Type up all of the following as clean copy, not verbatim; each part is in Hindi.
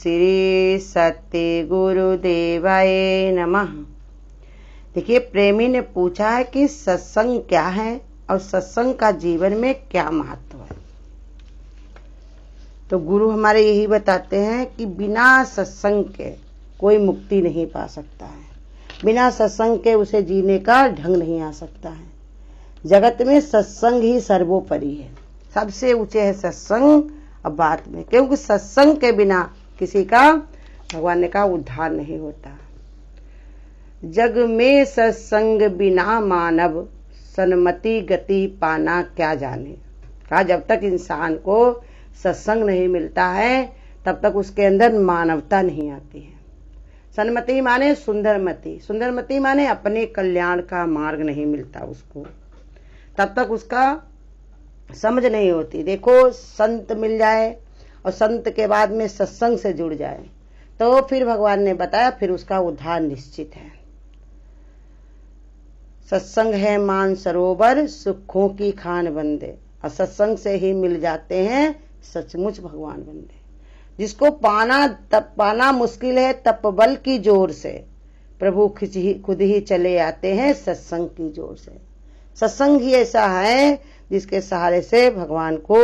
श्री सत्य गुरुदेवाय नमः। देखिए, प्रेमी ने पूछा है कि सत्संग क्या है और सत्संग का जीवन में क्या महत्व है। तो गुरु हमारे यही बताते हैं कि बिना सत्संग के कोई मुक्ति नहीं पा सकता है, बिना सत्संग के उसे जीने का ढंग नहीं आ सकता है। जगत में सत्संग ही सर्वोपरि है, सबसे ऊंचे है सत्संग अब बात में, क्योंकि सत्संग के बिना किसी का, भगवान ने कहा, उद्धार नहीं होता। जग में सत्संग बिना मानव सन्मति गति पाना क्या जाने। कहा जब तक इंसान को सत्संग नहीं मिलता है तब तक उसके अंदर मानवता नहीं आती है। सन्मति माने सुंदरमति, सुंदरमति माने अपने कल्याण का मार्ग नहीं मिलता उसको, तब तक उसका समझ नहीं होती। देखो, संत मिल जाए और संत के बाद में सत्संग से जुड़ जाए तो फिर भगवान ने बताया फिर उसका उद्धार निश्चित है। सत्संग है मान सरोवर सुखों की खान बंदे, और सत्संग से ही मिल जाते हैं सचमुच भगवान बंदे। जिसको पाना मुश्किल है तप बल की जोर से, प्रभु खुद ही चले आते हैं सत्संग की जोर से। सत्संग ही ऐसा है जिसके सहारे से भगवान को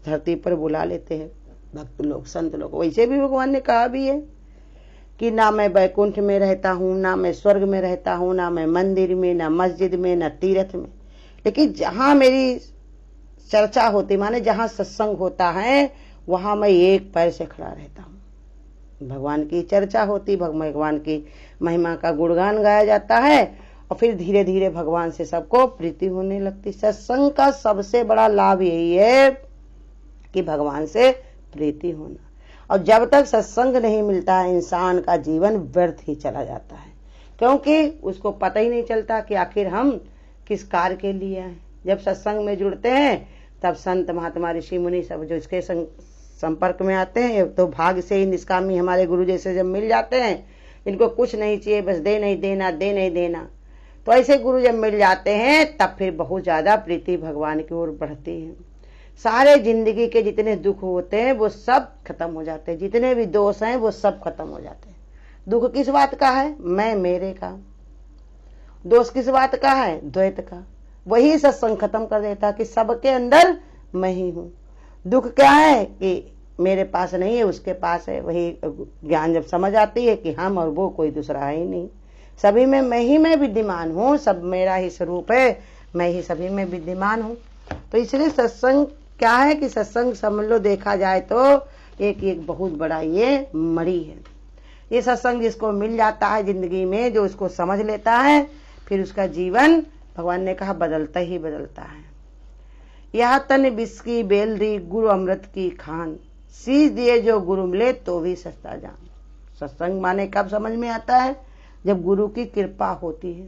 धरती पर बुला लेते हैं भक्त लोग, संत लोग। वैसे भी भगवान ने कहा भी है कि ना मैं बैकुंठ में रहता हूँ, ना मैं स्वर्ग में रहता हूँ, ना मैं मंदिर में, ना मस्जिद में, ना तीर्थ में, लेकिन जहाँ मेरी चर्चा होती, माने जहाँ सत्संग होता है वहां मैं एक पैर से खड़ा रहता हूँ। भगवान की चर्चा होती, भगवान की महिमा का गुणगान गाया जाता है और फिर धीरे धीरे भगवान से सबको प्रीति होने लगती। सत्संग का सबसे बड़ा लाभ यही है कि भगवान से प्रीति होना। और जब तक सत्संग नहीं मिलता है इंसान का जीवन व्यर्थ ही चला जाता है, क्योंकि उसको पता ही नहीं चलता कि आखिर हम किस कार्य के लिए हैं। जब सत्संग में जुड़ते हैं तब संत महात्मा ऋषि मुनि सब जो इसके संपर्क में आते हैं, तो भाग्य से ही निष्कामी हमारे गुरु जैसे जब मिल जाते हैं, इनको कुछ नहीं चाहिए, बस दे नहीं देना, दे नहीं देना, तो ऐसे गुरु जब मिल जाते हैं तब फिर बहुत ज्यादा प्रीति भगवान की ओर बढ़ती है। सारे जिंदगी के जितने दुख होते हैं वो सब खत्म हो जाते हैं, जितने भी दोष हैं वो सब खत्म हो जाते हैं। दुख किस बात का है? मैं मेरे का। दोष किस बात का है? द्वैत का। वही सत्संग खत्म कर देता कि सबके अंदर मैं ही हूँ। दुख क्या है कि मेरे पास नहीं है, उसके पास है। वही ज्ञान जब समझ आती है कि हम और वो कोई दूसरा है ही नहीं, सभी में मैं ही मैं विद्यमान हूँ, सब मेरा ही स्वरूप है, मैं ही सभी में विद्यमान हूँ। तो इसलिए सत्संग क्या है कि सत्संग समझ लो, देखा जाए तो एक बहुत बड़ा ये मणि है। ये सत्संग जिसको मिल जाता है जिंदगी में, जो उसको समझ लेता है, फिर उसका जीवन भगवान ने कहा बदलता ही बदलता है। यह तन विष की बेलरी गुरु अमृत की खान, शीश दिए जो गुरु मिले तो भी सस्ता जान। सत्संग माने कब समझ में आता है? जब गुरु की कृपा होती है।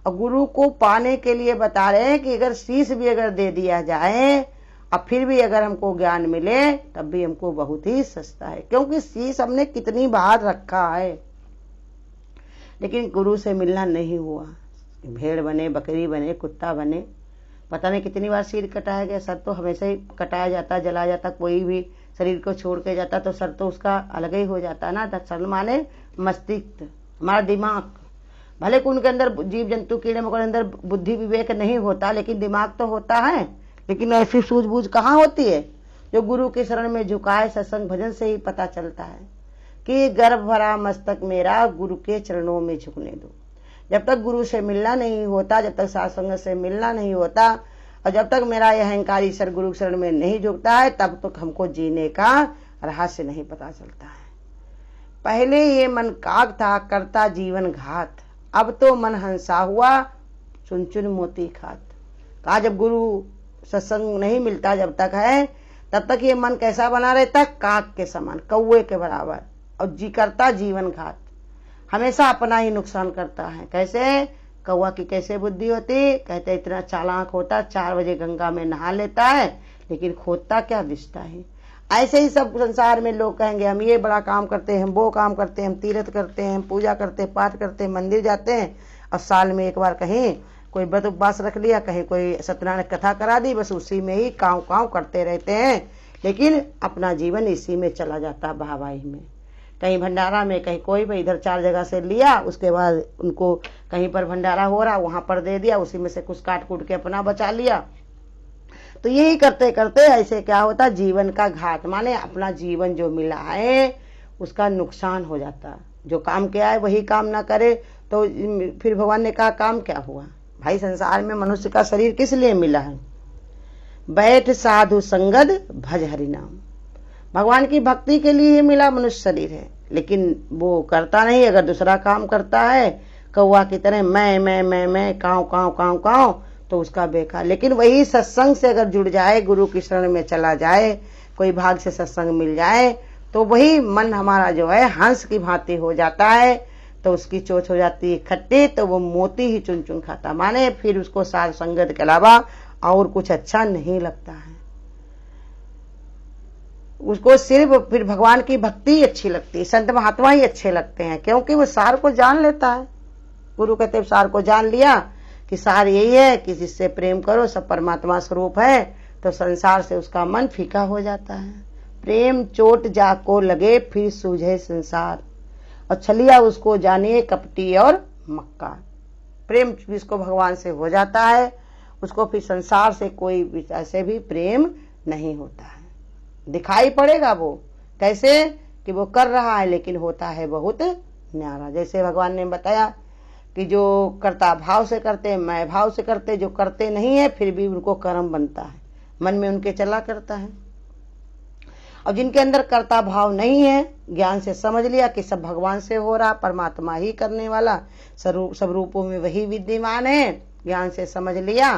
और गुरु को पाने के लिए बता रहे हैं कि अगर शीश भी अगर दे दिया जाए और फिर भी अगर हमको ज्ञान मिले तब भी हमको बहुत ही सस्ता है, क्योंकि शीश हमने कितनी बार रखा है लेकिन गुरु से मिलना नहीं हुआ। भेड़ बने, बकरी बने, कुत्ता बने, पता नहीं कितनी बार सिर कटाया गया। सर तो हमेशा ही कटाया जाता, जलाया जाता, कोई भी शरीर को छोड़ के जाता तो सर तो उसका अलग ही हो जाता ना। सर माने मस्तिष्क, हमारा दिमाग। भले कि उनके अंदर जीव जंतु कीड़े मकोड़े अंदर बुद्धि विवेक नहीं होता, लेकिन दिमाग तो होता है। लेकिन ऐसी सूझबूझ कहाँ होती है? जो गुरु के शरण में झुकाए, सत्संग भजन से ही पता चलता है कि गर्भ भरा मस्तक मेरा गुरु के चरणों में झुकने दो। जब तक गुरु से मिलना नहीं होता, जब तक सत्संग से मिलना नहीं होता, और जब तक मेरा यह अहंकारी सर गुरु शरण में नहीं झुकता है, तब तक हमको जीने का रहस्य नहीं पता चलता है। पहले ये मन काग था करता जीवन घात, अब तो मन हंसा हुआ चुन चुन मोती खात। कहा जब गुरु सत्संग नहीं मिलता जब तक है, तब तक ये मन कैसा बना रहता? काग के समान, कौवे के बराबर, और जी करता जीवन घात, हमेशा अपना ही नुकसान करता है। कैसे? कौवा की कैसे बुद्धि होती? कहते इतना चालाक होता, 4 बजे गंगा में नहा लेता है, लेकिन खोदता क्या दिखता है। ऐसे ही सब संसार में लोग कहेंगे हम ये बड़ा काम करते हैं, हम वो काम करते हैं, हम तीर्थ करते हैं, हम पूजा करते हैं, पाठ करते हैं, मंदिर जाते हैं, और साल में एक बार कहीं कोई व्रत उपवास रख लिया, कहीं कोई सत्यनारायण कथा करा दी, बस उसी में ही काँव काँव करते रहते हैं, लेकिन अपना जीवन इसी में चला जाता, वाहवाही में। कहीं भंडारा में, कहीं कोई भी, इधर 4 जगह से लिया, उसके बाद उनको कहीं पर भंडारा हो रहा वहां पर दे दिया, उसी में से कुछ काट कूट के अपना बचा लिया। तो यही करते करते ऐसे क्या होता, जीवन का घाट, माने अपना जीवन जो मिला है उसका नुकसान हो जाता। जो काम किया है वही काम ना करे तो फिर भगवान ने कहा काम क्या हुआ भाई। संसार में मनुष्य का शरीर किस लिए मिला है? बैठ साधु संगद भज हरि नाम, भगवान की भक्ति के लिए मिला मनुष्य शरीर है। लेकिन वो करता नहीं, अगर दूसरा काम करता है कौवा की तरह मैं काव काव काव काव, तो उसका बेकार। लेकिन वही सत्संग से अगर जुड़ जाए, गुरु की शरण में चला जाए, कोई भाग से सत्संग मिल जाए, तो वही मन हमारा जो है हंस की भांति हो जाता है। तो उसकी चोच हो जाती है खट्टी, तो वो मोती ही चुन चुन खाता, माने फिर उसको साध संगत के अलावा और कुछ अच्छा नहीं लगता है। उसको सिर्फ फिर भगवान की भक्ति अच्छी लगती है, संत महात्मा ही अच्छे लगते हैं, क्योंकि वो सार को जान लेता है। गुरु कहते सार को जान लिया कि सार यही है कि जिससे प्रेम करो, सब परमात्मा स्वरूप है, तो संसार से उसका मन फीका हो जाता है। प्रेम चोट जाको लगे फिर सूझे संसार, और छलिया उसको जानिए कपटी और मक्कार। प्रेम जिसको भगवान से हो जाता है उसको फिर संसार से कोई ऐसे भी प्रेम नहीं होता है। दिखाई पड़ेगा वो कैसे कि वो कर रहा है, लेकिन होता है बहुत न्यारा। जैसे भगवान ने बताया कि जो कर्ता भाव से करते, मैं भाव से करते, जो करते नहीं है फिर भी उनको कर्म बनता है, मन में उनके चला करता है। और जिनके अंदर कर्ता भाव नहीं है, ज्ञान से समझ लिया कि सब भगवान से हो रहा, परमात्मा ही करने वाला, सब रूपों में वही विद्यमान है, ज्ञान से समझ लिया,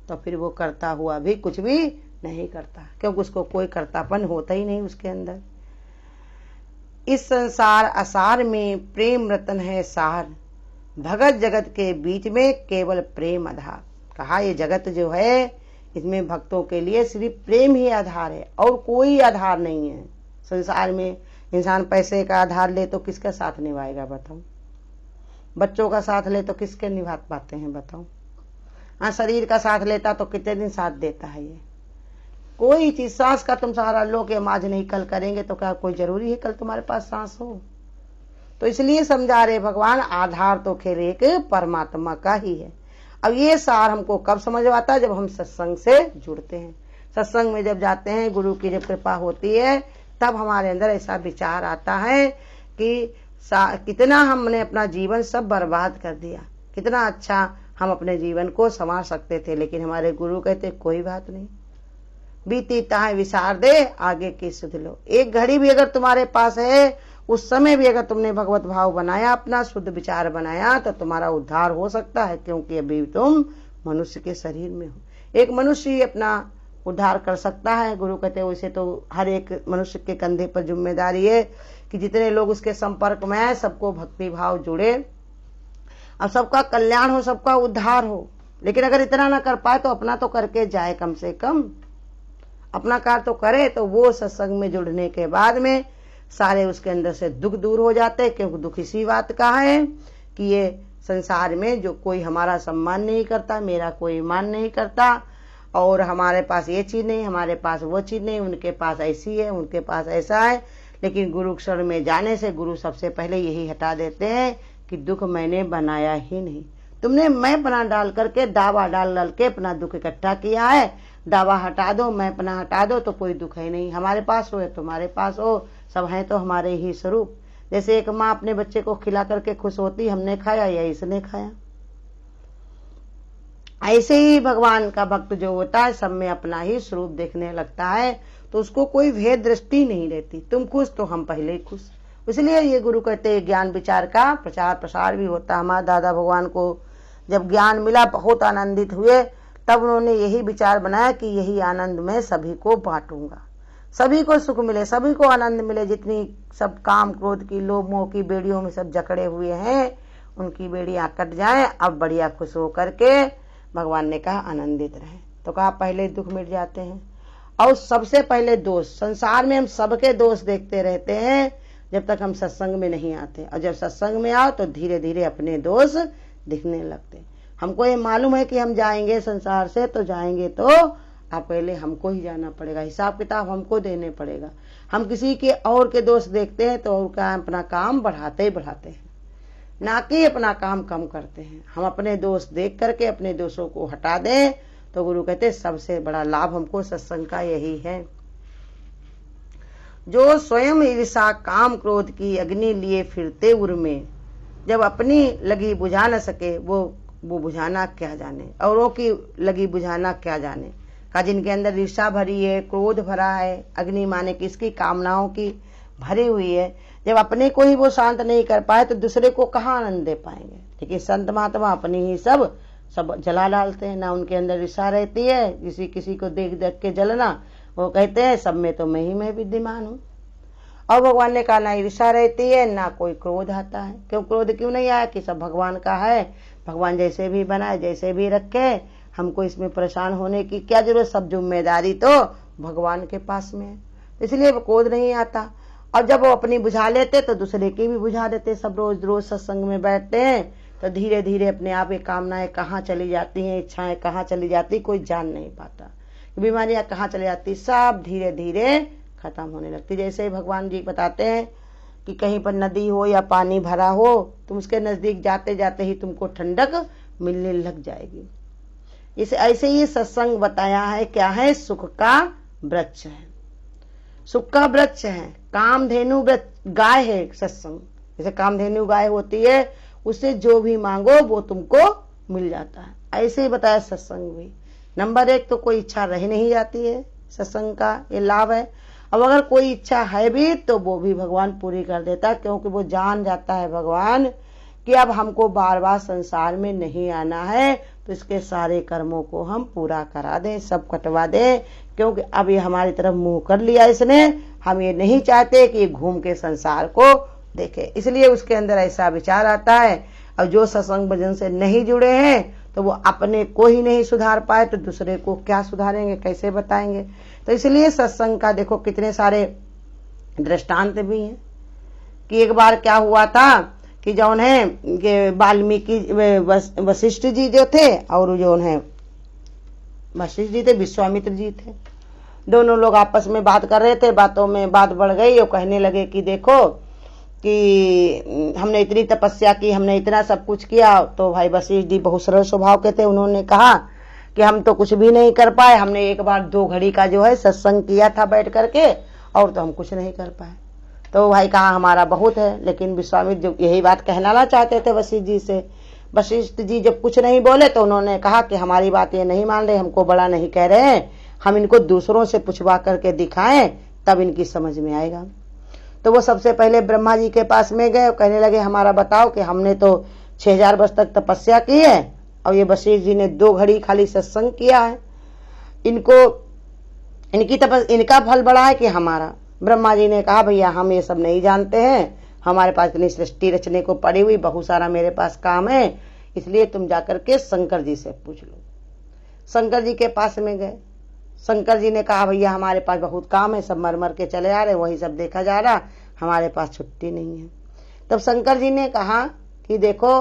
तो फिर वो करता हुआ भी कुछ भी नहीं करता, क्योंकि उसको कोई कर्तापन होता ही नहीं उसके अंदर। इस संसार असार में प्रेम रतन है सार, भगत जगत के बीच में केवल प्रेम आधार। कहा ये जगत जो है इसमें भक्तों के लिए सिर्फ प्रेम ही आधार है और कोई आधार नहीं है। संसार में इंसान पैसे का आधार ले तो किसका साथ निभाएगा बताओ? बच्चों का साथ ले तो किसके निभा पाते हैं बताओ? हाँ, शरीर का साथ लेता तो कितने दिन साथ देता है ये? कोई चीज, सांस का तुम सहारा लो के आज नहीं कल करेंगे तो क्या कोई जरूरी है कल तुम्हारे पास सांस हो? तो इसलिए समझा रहे भगवान, आधार तो खेल एक परमात्मा का ही है। अब ये सार हमको कब समझ आता है? जब हम सत्संग से जुड़ते हैं, सत्संग में जब जाते हैं, गुरु की जब कृपा होती है, तब हमारे अंदर ऐसा विचार आता है कि कितना हमने अपना जीवन सब बर्बाद कर दिया, कितना अच्छा हम अपने जीवन को संवार सकते थे। लेकिन हमारे गुरु कहते कोई बात नहीं, बीती ताहे विसार दे, आगे की सुध लो। एक घड़ी भी अगर तुम्हारे पास है, उस समय भी अगर तुमने भगवत भाव बनाया, अपना शुद्ध विचार बनाया, तो तुम्हारा उद्धार हो सकता है, क्योंकि अभी तुम मनुष्य के शरीर में हो। एक मनुष्य ही अपना उद्धार कर सकता है। गुरु कहते हैं वैसे तो हर एक मनुष्य के कंधे पर जिम्मेदारी है कि जितने लोग उसके संपर्क में है सबको भक्ति भाव जुड़े, अब सबका कल्याण हो, सबका उद्धार हो। लेकिन अगर इतना ना कर पाए तो अपना तो करके जाए, कम से कम अपना कार्य तो करे। तो वो सत्संग में जुड़ने के बाद में सारे उसके अंदर से दुख दूर हो जाते, क्योंकि दुख इसी बात का है कि ये संसार में जो कोई हमारा सम्मान नहीं करता, मेरा कोई मान नहीं करता, और हमारे पास ये चीज नहीं, हमारे पास वो चीज नहीं, उनके पास ऐसी है, उनके पास ऐसा है। लेकिन गुरु शरण में जाने से गुरु सबसे पहले यही हटा देते हैं कि दुख मैंने बनाया ही नहीं, तुमने मैं बना डाल करके दावा डाल डाल के अपना दुख इकट्ठा किया है। दावा हटा दो, मैं अपना हटा दो, तो कोई दुख है नहीं। हमारे पास हो या तुम्हारे पास हो, सब है तो हमारे ही स्वरूप। जैसे एक माँ अपने बच्चे को खिला करके खुश होती, हमने खाया या इसने खाया, ऐसे ही भगवान का भक्त जो होता है सब में अपना ही स्वरूप देखने लगता है, तो उसको कोई भेद दृष्टि नहीं रहती। तुम खुश तो हम पहले ही खुश। इसलिए ये गुरु कहते हैं ज्ञान विचार का प्रचार प्रसार भी होता है। हमारे दादा भगवान को जब ज्ञान मिला बहुत आनंदित हुए, तब उन्होंने यही विचार बनाया कि यही आनंद मैं सभी को बांटूंगा, सभी को सुख मिले, सभी को आनंद मिले। जितनी सब काम क्रोध की लोभ मोह की बेड़ियों में सब जकड़े हुए हैं, उनकी बेड़ियां कट जाएं, अब बढ़िया खुश हो करके भगवान ने कहा आनंदित रहे। तो कहा पहले दुख मिट जाते हैं। और सबसे पहले दोष, संसार में हम सबके दोष देखते रहते हैं जब तक हम सत्संग में नहीं आते, और जब सत्संग में आओ तो धीरे धीरे अपने दोष दिखने लगते। हमको ये मालूम है कि हम जाएंगे संसार से तो जाएंगे तो आप पहले हमको ही जाना पड़ेगा, हिसाब किताब हमको देने पड़ेगा। हम किसी के और के दोष देखते हैं तो और का अपना काम बढ़ाते ही बढ़ाते हैं, ना कि अपना काम कम करते हैं। हम अपने दोष देख करके अपने दोषों को हटा दें तो गुरु कहते सबसे बड़ा लाभ हमको सत्संग का यही है। जो स्वयं ईर्षा काम क्रोध की अग्नि लिए फिरते उर में, जब अपनी लगी बुझा न सके वो बुझाना क्या जाने, औरों की लगी बुझाना क्या जाने। का जिनके अंदर ईर्षा भरी है, क्रोध भरा है, अग्नि माने किसकी कामनाओं की भरी हुई है, जब अपने को ही वो शांत नहीं कर पाए तो दूसरे को कहाँ आनंद दे पाएंगे। लेकिन संत महात्मा अपनी ही सब जला डालते हैं, ना उनके अंदर ईर्षा रहती है, किसी को देख देख के जलना। वो कहते हैं सब में तो मैं विद्यमान हूँ। और भगवान ने कहा ना ईर्षा रहती है ना कोई क्रोध आता है। क्यों क्रोध क्यों नहीं आया कि सब भगवान का है, भगवान जैसे भी बनाए जैसे भी रखे, हमको इसमें परेशान होने की क्या जरूरत, सब जिम्मेदारी तो भगवान के पास में है, इसलिए क्रोध नहीं आता। और जब वो अपनी बुझा लेते तो दूसरे की भी बुझा देते। सब रोज रोज सत्संग में बैठते हैं तो धीरे धीरे अपने आप ये कामनाएं कहाँ चली जाती हैं, इच्छाएं कहाँ चली जाती, कोई जान नहीं पाता। बीमारियां कहाँ चली जाती, सब धीरे धीरे खत्म होने लगती। जैसे ही भगवान जी बताते हैं कि कहीं पर नदी हो या पानी भरा हो, तुम उसके नजदीक जाते जाते ही तुमको ठंडक मिलने लग जाएगी। इसे ऐसे ही सत्संग बताया है। क्या है, सुख का वृक्ष है, सुख का वृक्ष है, कामधेनु गाय है सत्संग। जैसे कामधेनु गाय होती है, उससे जो भी मांगो वो तुमको मिल जाता है, ऐसे ही बताया सत्संग भी। नंबर 1 तो कोई इच्छा रह नहीं जाती है, सत्संग का ये लाभ है। अब अगर कोई इच्छा है भी तो वो भी भगवान पूरी कर देता है, क्योंकि वो जान जाता है भगवान कि अब हमको बार बार संसार में नहीं आना है, तो इसके सारे कर्मों को हम पूरा करा दें, सब कटवा दें, क्योंकि अब ये हमारी तरफ मुंह कर लिया इसने। हम ये नहीं चाहते कि ये घूम के संसार को देखे, इसलिए उसके अंदर ऐसा विचार आता है। और जो सत्संग भजन से नहीं जुड़े हैं तो वो अपने को ही नहीं सुधार पाए तो दूसरे को क्या सुधारेंगे, कैसे बताएंगे। तो इसलिए सत्संग का देखो कितने सारे दृष्टांत भी हैं कि एक बार क्या हुआ था कि जौन है वाल्मीकि वशिष्ठ जी जो थे और जो है वशिष्ठ जी थे, विश्वामित्र जी थे, दोनों लोग आपस में बात कर रहे थे। बातों में बात बढ़ गई और कहने लगे कि देखो कि हमने इतनी तपस्या की, हमने इतना सब कुछ किया। तो भाई वशिष्ठ जी बहुत सरल स्वभाव के थे, उन्होंने कहा कि हम तो कुछ भी नहीं कर पाए, हमने एक बार 2 घड़ी का जो है सत्संग किया था बैठ करके, और तो हम कुछ नहीं कर पाए। तो भाई कहा हमारा बहुत है। लेकिन विश्वामित्र यही बात कहना चाहते थे वशिष्ठ जी से। वशिष्ठ जी जब कुछ नहीं बोले तो उन्होंने कहा कि हमारी बात ये नहीं मान रहे, हमको बड़ा नहीं कह रहे हैं, हम इनको दूसरों से पूछवा करके दिखाएं तब इनकी समझ में आएगा। तो वो सबसे पहले ब्रह्मा जी के पास में गए और कहने लगे हमारा बताओ कि हमने तो 6000 वर्ष तक तपस्या की है और ये वशिष्ठ जी ने 2 घड़ी खाली सत्संग किया है, इनका फल बड़ा है कि हमारा। ब्रह्मा जी ने कहा भैया हम ये सब नहीं जानते हैं, हमारे पास इतनी सृष्टि रचने को पड़ी हुई बहुत सारा मेरे पास काम है, इसलिए तुम जाकर के शंकर जी से पूछ लो। शंकर जी के पास में गए। शंकर जी ने कहा भैया हमारे पास बहुत काम है, सब मर मर के चले आ रहे, वही सब देखा जा रहा, हमारे पास छुट्टी नहीं है। तब शंकर जी ने कहा कि देखो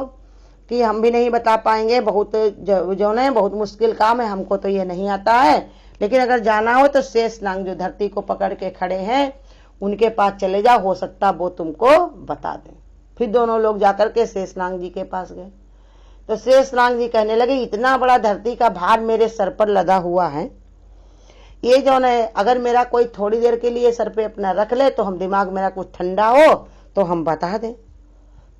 कि हम भी नहीं बता पाएंगे, बहुत जो है बहुत मुश्किल काम है, हमको तो ये नहीं आता है, लेकिन अगर जाना हो तो शेषनाग जो धरती को पकड़ के खड़े हैं उनके पास चले जाओ, हो सकता वो तुमको बता दें। फिर दोनों लोग जाकर के शेषनाग जी के पास गए। तो शेषनाग जी कहने लगे इतना बड़ा धरती का भार मेरे सर पर लदा हुआ है, ये जो है अगर मेरा कोई थोड़ी देर के लिए सर पे अपना रख ले तो हम दिमाग मेरा कुछ ठंडा हो तो हम बता दें।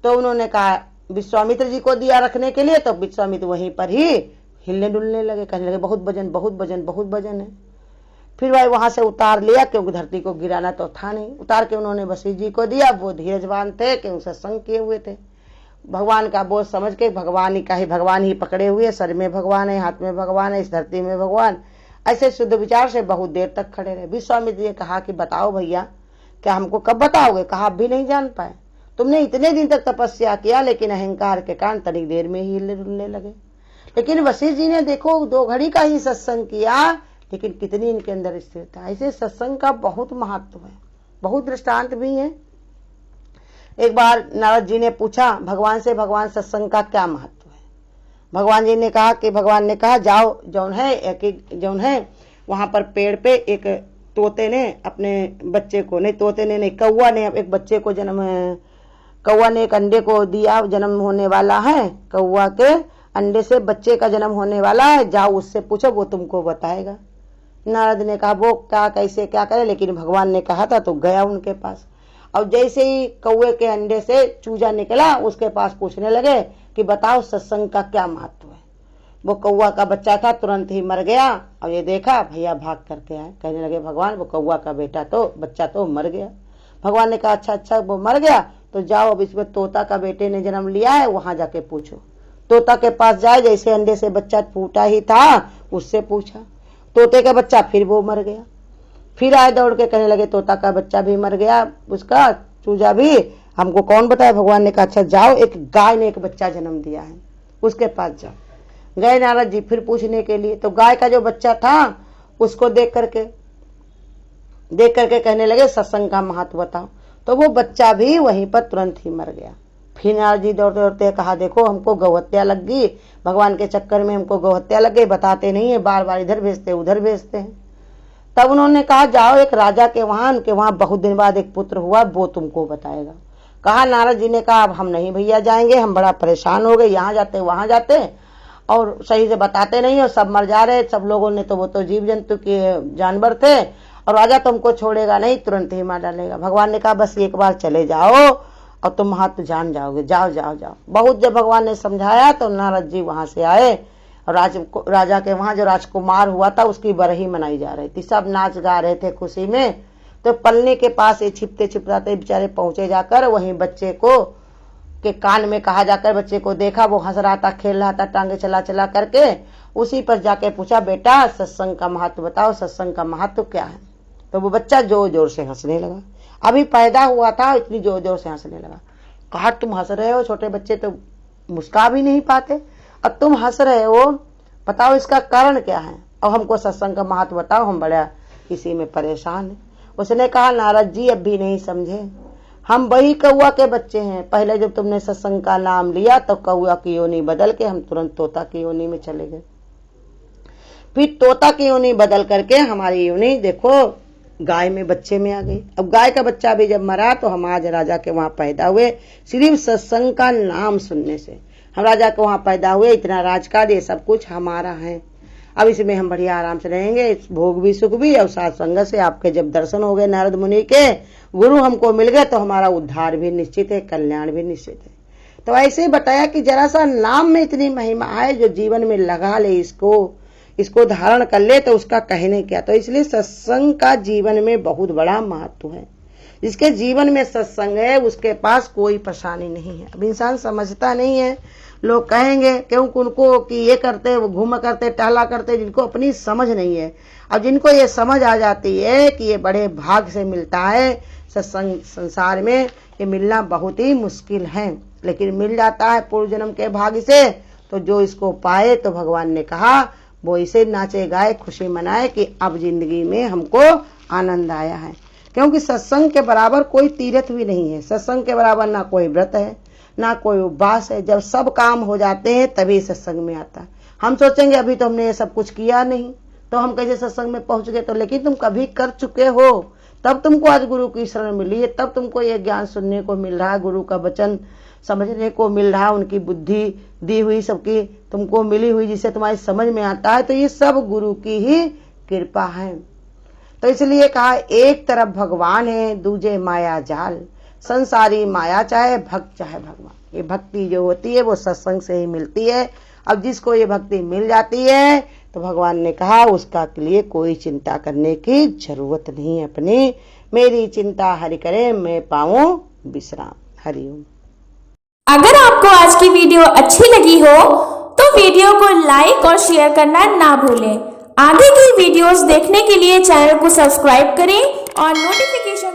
तो उन्होंने कहा विश्वामित्र जी को दिया रखने के लिए, तो विश्वामित्र वहीं पर ही हिलने डुलने लगे, कहने लगे बहुत वजन बहुत वजन बहुत वजन है। फिर भाई वहां से उतार लिया, क्योंकि धरती को गिराना तो था नहीं, उतार के उन्होंने वशिष्ठ जी को दिया। वो धीरजवान थे, क्यों सत्संग किए हुए थे, भगवान का बोझ समझ के भगवान ही पकड़े हुए, सर में भगवान है, हाथ में भगवान है, इस धरती में भगवान, ऐसे शुद्ध विचार से बहुत देर तक खड़े रहे। विश्वामित्र जी ने कहा कि बताओ भैया क्या हमको कब बताओगे। कहा आप भी नहीं जान पाए, तुमने इतने दिन तक तपस्या किया लेकिन अहंकार के कारण तनिक देर में ही हिलने डुलने लगे। लेकिन वशिष्ठ जी ने देखो 2 घड़ी का ही सत्संग किया, लेकिन कितनी इनके अंदर स्थिरता। ऐसे सत्संग का बहुत महत्व है, बहुत दृष्टांत भी है। एक बार नारद जी ने पूछा भगवान से, भगवान सत्संग का क्या महत्व है। भगवान जी ने कहा कि भगवान ने कहा जाओ जौन है वहां पर पेड़ पे एक तोते ने अपने बच्चे को, नहीं तोते ने नहीं, कौवा ने एक बच्चे को जन्म, कौवा ने एक अंडे को दिया, जन्म होने वाला है, कौवा के अंडे से बच्चे का जन्म होने वाला है, जाओ उससे पूछो वो तुमको बताएगा। नारद ने कहा वो क्या कैसे क्या करे, लेकिन भगवान ने कहा था तो गया उनके पास। और जैसे ही कौवे के अंडे से चूजा निकला उसके पास पूछने लगे कि बताओ सत्संग का क्या महत्व है। वो कौवा का बच्चा था, तुरंत ही मर गया। और ये देखा भैया भाग करके आए, कहने लगे भगवान वो कौवा का बेटा तो बच्चा तो मर गया। भगवान ने कहा अच्छा वो मर गया तो जाओ अब इसमें तोता का बेटे ने जन्म लिया है, वहां जाके पूछो। तोता के पास जाए, जैसे अंडे से बच्चा फूटा ही था उससे पूछा, तोते का बच्चा फिर वो मर गया। फिर आए दौड़ के, कहने लगे तोता का बच्चा भी मर गया, उसका चूजा भी, हमको कौन बताया। भगवान ने कहा अच्छा जाओ, एक गाय ने एक बच्चा जन्म दिया है उसके पास जाओ। गए नारद जी फिर पूछने के लिए, तो गाय का जो बच्चा था उसको देख करके कहने लगे सत्संग का महत्व बताओ। तो वो बच्चा भी वहीं पर तुरंत ही मर गया। फिर नारद जी दौड़ते दौड़ते कहा देखो हमको गौहत्या लग गई, भगवान के चक्कर में हमको गौहत्या लग गई, बताते नहीं है, बार बार इधर भेजते उधर भेजते हैं। तब उन्होंने कहा जाओ एक राजा के वहां बहुत दिन बाद एक पुत्र हुआ, वो तुमको बताएगा। कहा नारद जी ने कहा अब हम नहीं भैया जाएंगे, हम बड़ा परेशान हो गए, यहाँ जाते वहां जाते और सही से बताते नहीं और सब मर जा रहे सब लोगों ने, तो वो तो जीव जंतु के जानवर थे और राजा तुमको छोड़ेगा नहीं, तुरंत ही मार डालेगा। भगवान ने कहा बस एक बार चले जाओ और तुम हाथ जान जाओगे, जाओ जाओ जाओ। बहुत जब भगवान ने समझाया तो नारद जी वहां से आए और राजा के वहां जो राजकुमार हुआ था उसकी बरही मनाई जा रही थी, सब नाच गा रहे थे खुशी में। तो पलने के पास ये छिपते छिपते बेचारे पहुंचे, जाकर वहीं बच्चे को के कान में कहा जाकर बच्चे को देखा, वो हंस रहा था, खेल रहा था, टांगे चला चला करके। उसी पर जाके पूछा बेटा सत्संग का महत्व बताओ, सत्संग का महत्व क्या है। तो वो बच्चा जोर जोर से हंसने लगा, अभी पैदा हुआ था इतनी जोर जोर से हंसने लगा। कहा तुम हंस रहे हो, छोटे बच्चे तो मुस्कुरा भी नहीं पाते और तुम हंस रहे हो, बताओ इसका कारण क्या है और हमको सत्संग का महत्व बताओ, हम बड़ा इसी में परेशान है। उसने कहा नारद जी अब भी नहीं समझे, हम वही कौआ के बच्चे हैं, पहले जब तुमने सत्संग का नाम लिया तो कौआ की योनि बदल के हम तुरंत तोता की योनि में चले गए, फिर तोता की योनि बदल करके हमारी योनि देखो गाय में बच्चे में आ गई। अब गाय का बच्चा भी जब मरा तो हम आज राजा के वहां पैदा हुए, सिर्फ सत्संग का नाम सुनने से हम राजा के वहां पैदा हुए, इतना राजकाज ये सब कुछ हमारा है। अब इसमें हम बढ़िया आराम से रहेंगे, भोग भी सुख भी, और साथ संगत से आपके जब दर्शन हो गए नारद मुनि के, गुरु हमको मिल गए तो हमारा उद्धार भी निश्चित है, कल्याण भी निश्चित है। तो ऐसे ही बताया कि जरा सा नाम में इतनी महिमा है, जो जीवन में लगा ले, इसको धारण कर ले तो उसका कहने क्या। तो इसलिए सत्संग का जीवन में बहुत बड़ा महत्व है। जिसके जीवन में सत्संग है उसके पास कोई परेशानी नहीं है। अब इंसान समझता नहीं है, लोग कहेंगे क्योंकि उनको कि ये करते वो घूम करते टहला करते, जिनको अपनी समझ नहीं है। अब जिनको ये समझ आ जाती है कि ये बड़े भाग से मिलता है सत्संग, संसार में ये मिलना बहुत ही मुश्किल है, लेकिन मिल जाता है पूर्व जन्म के भाग से। तो जो इसको पाए तो भगवान ने कहा वो इसे नाचे गाए खुशी मनाए कि अब जिंदगी में हमको आनंद आया है। क्योंकि सत्संग के बराबर कोई तीर्थ भी नहीं है, सत्संग के बराबर ना कोई व्रत है ना कोई उपवास है। जब सब काम हो जाते हैं तभी सत्संग में आता है। हम सोचेंगे अभी तो हमने ये सब कुछ किया नहीं तो हम कैसे सत्संग में पहुंच गए, तो लेकिन तुम कभी कर चुके हो, तब तुमको आज गुरु की शरण मिली है, तब तुमको ये ज्ञान सुनने को मिल रहा है, गुरु का वचन समझने को मिल रहा है, उनकी बुद्धि दी हुई सबकी तुमको मिली हुई जिससे तुम्हारी समझ में आता है। तो ये सब गुरु की ही कृपा है। तो इसलिए कहा एक तरफ भगवान है, दूजे माया जाल, संसारी माया चाहे भक्त चाहे भगवान। ये भक्ति जो होती है वो सत्संग से ही मिलती है। अब जिसको ये भक्ति मिल जाती है तो भगवान ने कहा उसका के लिए कोई चिंता करने की जरूरत नहीं है। अपनी मेरी चिंता हरि करे मैं पाऊं विश्राम। हरिओम। अगर आपको आज की वीडियो अच्छी लगी हो तो वीडियो को लाइक और शेयर करना ना भूलें। आगे की वीडियोस देखने के लिए चैनल को सब्सक्राइब करें और नोटिफिकेशन